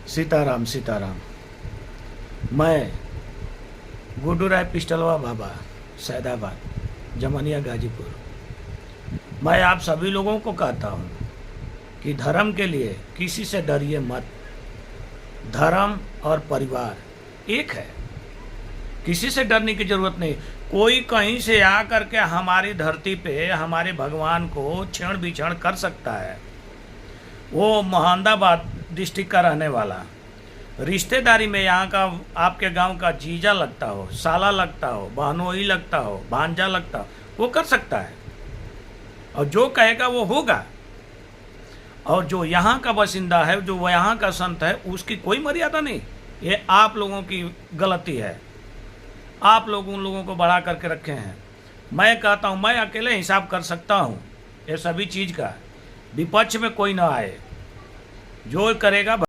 सीताराम सीताराम। मैं गुड्डू राय पिस्टलवा बाबा, सैदाबाद, जमनिया, गाजीपुर। मैं आप सभी लोगों को कहता हूँ कि धर्म के लिए किसी से डरिए मत। धर्म और परिवार एक है, किसी से डरने की जरूरत नहीं। कोई कहीं से आ करके हमारी धरती पे हमारे भगवान को छेड़ विछेड़ कर सकता है। वो मोहम्मदाबाद डिस्ट्रिक्ट का रहने वाला, रिश्तेदारी में यहाँ का आपके गांव का जीजा लगता हो, साला लगता हो, बहनोई लगता हो, भांजा लगता हो, वो कर सकता है और जो कहेगा वो होगा। और जो यहाँ का बासिंदा है, जो यहाँ का संत है, उसकी कोई मर्यादा नहीं। ये आप लोगों की गलती है, आप लोग उन लोगों को बढ़ा करके रखे हैं। मैं कहता हूँ मैं अकेले हिसाब कर सकता हूँ ये सभी चीज़ का, विपक्ष में कोई ना आए, जो करेगा